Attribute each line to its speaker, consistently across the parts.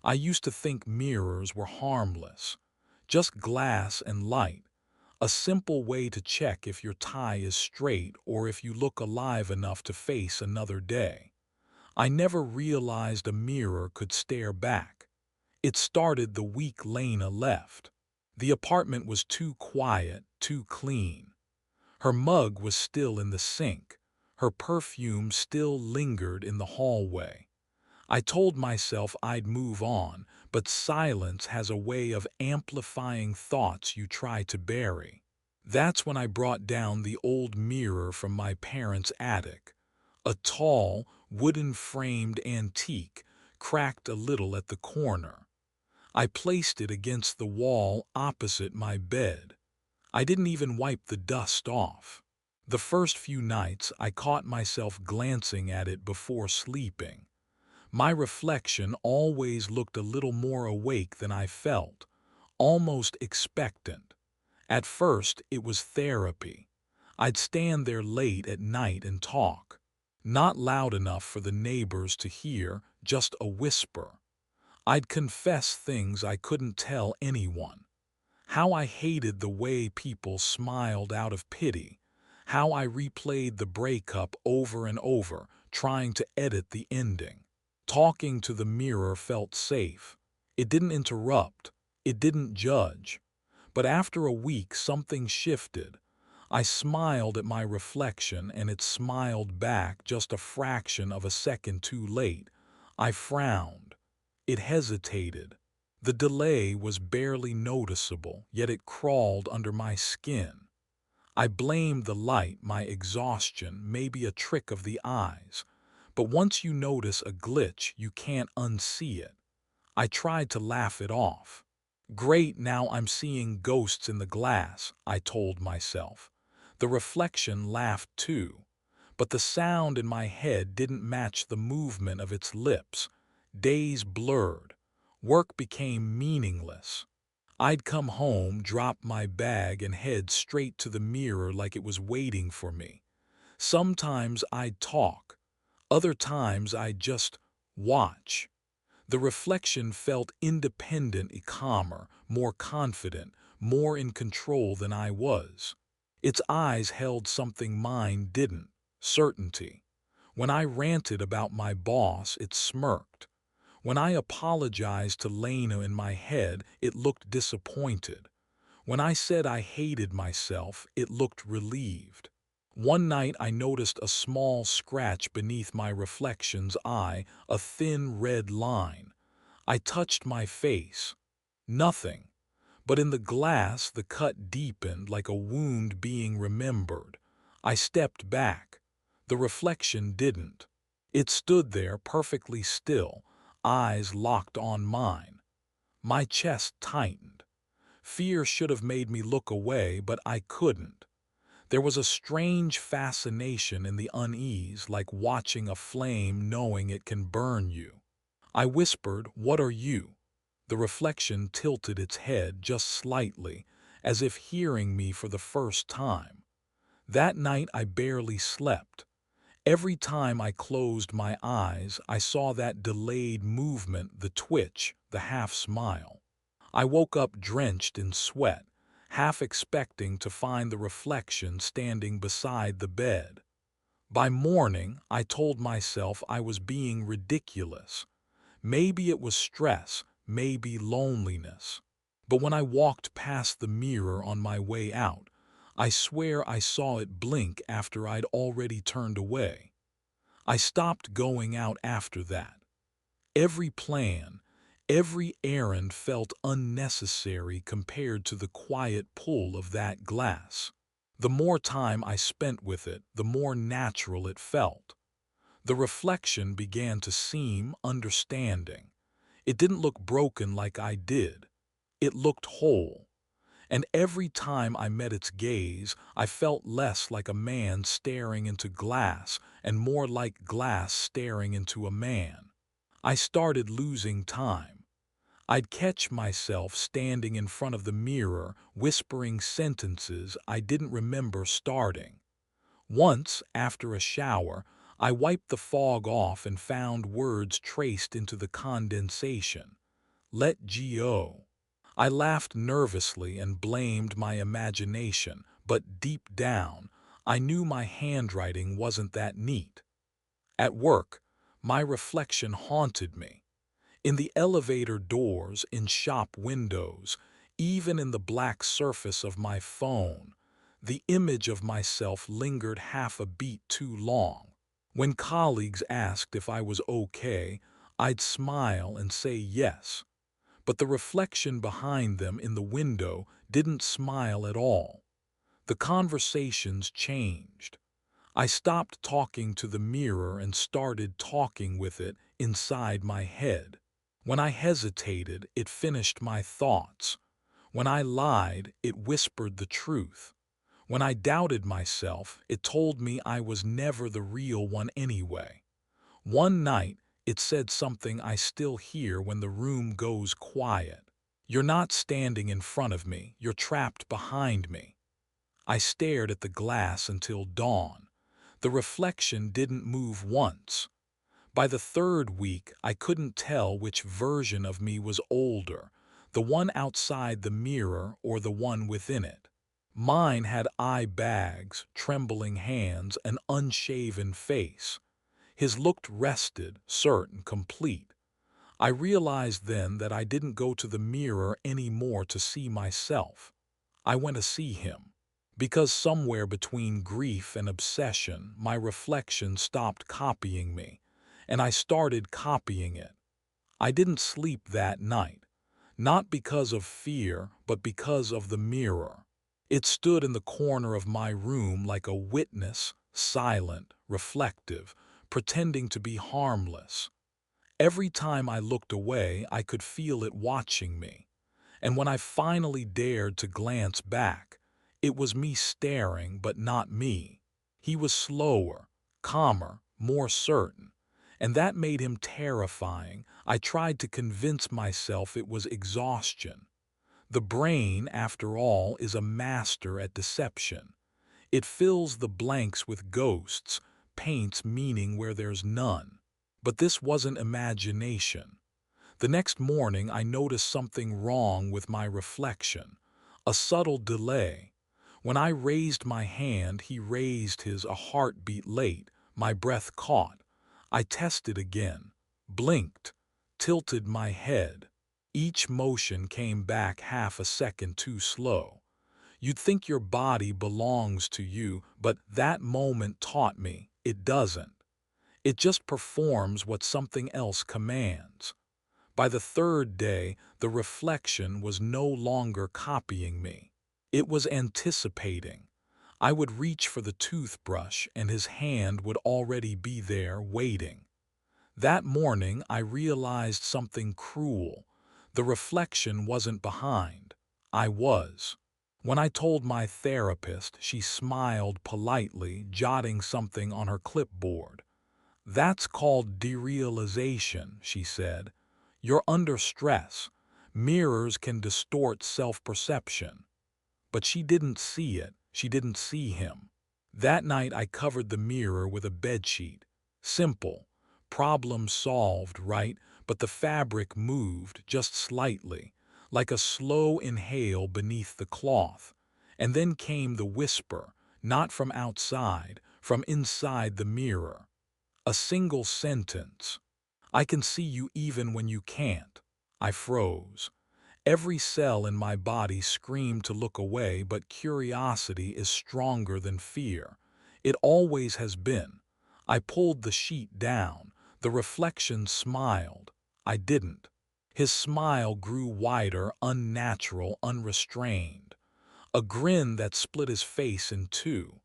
Speaker 1: I used to think mirrors were harmless, just glass and light, a simple way to check if your tie is straight or if you look alive enough to face another day. I never realized a mirror could stare back. It started the week Lena left. The apartment was too quiet, too clean. Her mug was still in the sink. Her perfume still lingered in the hallway. I told myself I'd move on, but silence has a way of amplifying thoughts you try to bury. That's when I brought down the old mirror from my parents' attic. A tall, wooden-framed antique, cracked a little at the corner. I placed it against the wall opposite my bed. I didn't even wipe the dust off. The first few nights I caught myself glancing at it before sleeping. My reflection always looked a little more awake than I felt, almost expectant. At first, it was therapy. I'd stand there late at night and talk. Not loud enough for the neighbors to hear, just a whisper. I'd confess things I couldn't tell anyone. How I hated the way people smiled out of pity. How I replayed the breakup over and over, trying to edit the ending. Talking to the mirror felt safe. It didn't interrupt. It didn't judge. But after a week, something shifted. I smiled at my reflection and it smiled back just a fraction of a second too late. I frowned. It hesitated. The delay was barely noticeable, yet it crawled under my skin. I blamed the light, my exhaustion, maybe a trick of the eyes. But once you notice a glitch, you can't unsee it. I tried to laugh it off. Great, now I'm seeing ghosts in the glass, I told myself. The reflection laughed too, but the sound in my head didn't match the movement of its lips. Days blurred. Work became meaningless. I'd come home, drop my bag, and head straight to the mirror like it was waiting for me. Sometimes I'd talk. Other times I'd just watch. The reflection felt independent, calmer, more confident, more in control than I was. Its eyes held something mine didn't: certainty. When I ranted about my boss, it smirked. When I apologized to Lena in my head, it looked disappointed. When I said I hated myself, it looked relieved. One night I noticed a small scratch beneath my reflection's eye, a thin red line. I touched my face. Nothing. But in the glass the cut deepened like a wound being remembered. I stepped back. The reflection didn't. It stood there perfectly still, eyes locked on mine. My chest tightened. Fear should have made me look away, but I couldn't. There was a strange fascination in the unease, like watching a flame knowing it can burn you. I whispered, "What are you?" The reflection tilted its head just slightly, as if hearing me for the first time. That night I barely slept. Every time I closed my eyes, I saw that delayed movement, the twitch, the half-smile. I woke up drenched in sweat, half expecting to find the reflection standing beside the bed. By morning, I told myself I was being ridiculous. Maybe it was stress, maybe loneliness. But when I walked past the mirror on my way out, I swear I saw it blink after I'd already turned away. I stopped going out after that. Every plan, every errand felt unnecessary compared to the quiet pull of that glass. The more time I spent with it, the more natural it felt. The reflection began to seem understanding. It didn't look broken like I did. It looked whole. And every time I met its gaze, I felt less like a man staring into glass and more like glass staring into a man. I started losing time. I'd catch myself standing in front of the mirror, whispering sentences I didn't remember starting. Once, after a shower, I wiped the fog off and found words traced into the condensation. Let go. I laughed nervously and blamed my imagination, but deep down, I knew my handwriting wasn't that neat. At work, my reflection haunted me. In the elevator doors, in shop windows, even in the black surface of my phone, the image of myself lingered half a beat too long. When colleagues asked if I was okay, I'd smile and say yes. But the reflection behind them in the window didn't smile at all. The conversations changed. I stopped talking to the mirror and started talking with it inside my head. When I hesitated, it finished my thoughts. When I lied, it whispered the truth. When I doubted myself, it told me I was never the real one anyway. One night, it said something I still hear when the room goes quiet. You're not standing in front of me, you're trapped behind me. I stared at the glass until dawn. The reflection didn't move once. By the third week, I couldn't tell which version of me was older, the one outside the mirror or the one within it. Mine had eye bags, trembling hands, an unshaven face. His looked rested, certain, complete. I realized then that I didn't go to the mirror anymore to see myself. I went to see him. Because somewhere between grief and obsession, my reflection stopped copying me, and I started copying it. I didn't sleep that night, not because of fear, but because of the mirror. It stood in the corner of my room like a witness, silent, reflective, pretending to be harmless. Every time I looked away, I could feel it watching me. And when I finally dared to glance back, it was me staring, but not me. He was slower, calmer, more certain, and that made him terrifying. I tried to convince myself it was exhaustion. The brain, after all, is a master at deception. It fills the blanks with ghosts, paints meaning where there's none. But this wasn't imagination. The next morning I noticed something wrong with my reflection, a subtle delay. When I raised my hand, he raised his a heartbeat late, my breath caught. I tested again, blinked, tilted my head. Each motion came back half a second too slow. You'd think your body belongs to you, but that moment taught me it doesn't. It just performs what something else commands. By the third day, the reflection was no longer copying me. It was anticipating. I would reach for the toothbrush and his hand would already be there waiting. That morning, I realized something cruel. The reflection wasn't behind. I was. When I told my therapist, she smiled politely, jotting something on her clipboard. "That's called derealization," she said. "You're under stress. Mirrors can distort self-perception." But she didn't see it. She didn't see him. That night I covered the mirror with a bedsheet. Simple. Problem solved, right? But the fabric moved just slightly, like a slow inhale beneath the cloth. And then came the whisper, not from outside, from inside the mirror. A single sentence. "I can see you even when you can't." I froze. Every cell in my body screamed to look away, but curiosity is stronger than fear. It always has been. I pulled the sheet down. The reflection smiled. I didn't. His smile grew wider, unnatural, unrestrained. A grin that split his face in two.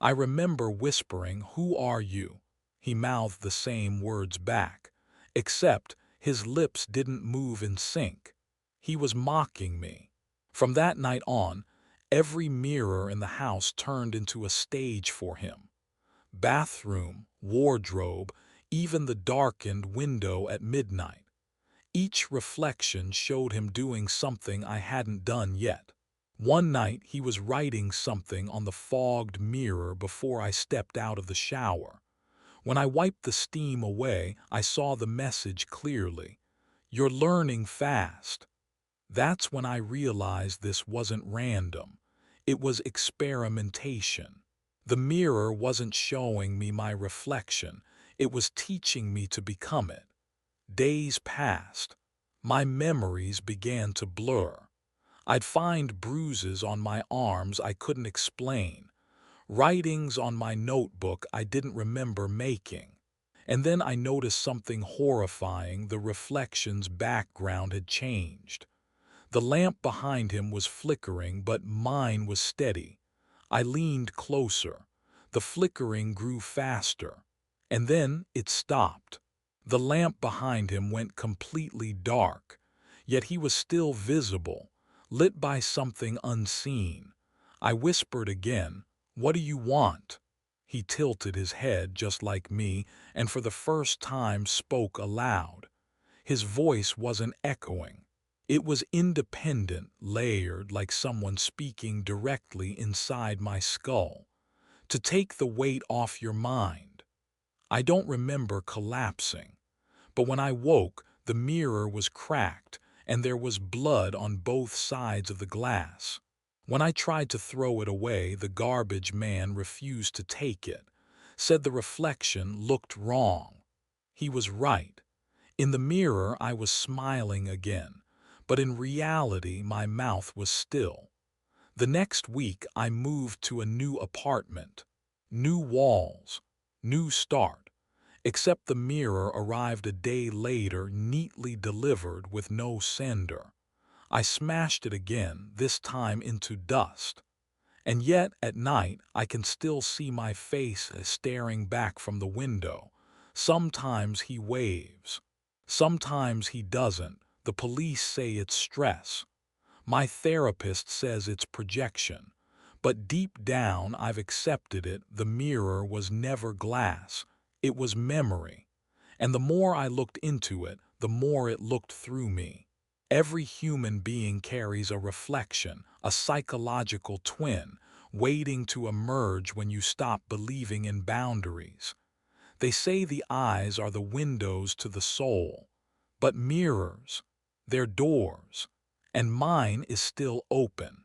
Speaker 1: I remember whispering, "Who are you?" He mouthed the same words back, except his lips didn't move in sync. He was mocking me. From that night on, every mirror in the house turned into a stage for him. Bathroom, wardrobe, even the darkened window at midnight. Each reflection showed him doing something I hadn't done yet. One night he was writing something on the fogged mirror before I stepped out of the shower. When I wiped the steam away, I saw the message clearly. You're learning fast. That's when I realized this wasn't random. It was experimentation. The mirror wasn't showing me my reflection. It was teaching me to become it. Days passed. My memories began to blur. I'd find bruises on my arms I couldn't explain, writings on my notebook I didn't remember making. And then I noticed something horrifying. The reflection's background had changed. The lamp behind him was flickering, but mine was steady. I leaned closer. The flickering grew faster. And then it stopped. The lamp behind him went completely dark, yet he was still visible, lit by something unseen. I whispered again, "What do you want?" He tilted his head just like me, and for the first time spoke aloud. His voice wasn't echoing. It was independent, layered, like someone speaking directly inside my skull. To take the weight off your mind. I don't remember collapsing, but when I woke, the mirror was cracked and there was blood on both sides of the glass. When I tried to throw it away, the garbage man refused to take it, said the reflection looked wrong. He was right. In the mirror, I was smiling again, but in reality, my mouth was still. The next week, I moved to a new apartment. New walls, new start, except the mirror arrived a day later, neatly delivered with no sender. I smashed it again, this time into dust. And yet, at night, I can still see my face staring back from the window. Sometimes he waves. Sometimes he doesn't. The police say it's stress. My therapist says it's projection. But deep down, I've accepted it. The mirror was never glass. It was memory. And the more I looked into it, the more it looked through me. Every human being carries a reflection, a psychological twin, waiting to emerge when you stop believing in boundaries. They say the eyes are the windows to the soul, but mirrors, they're doors, and mine is still open.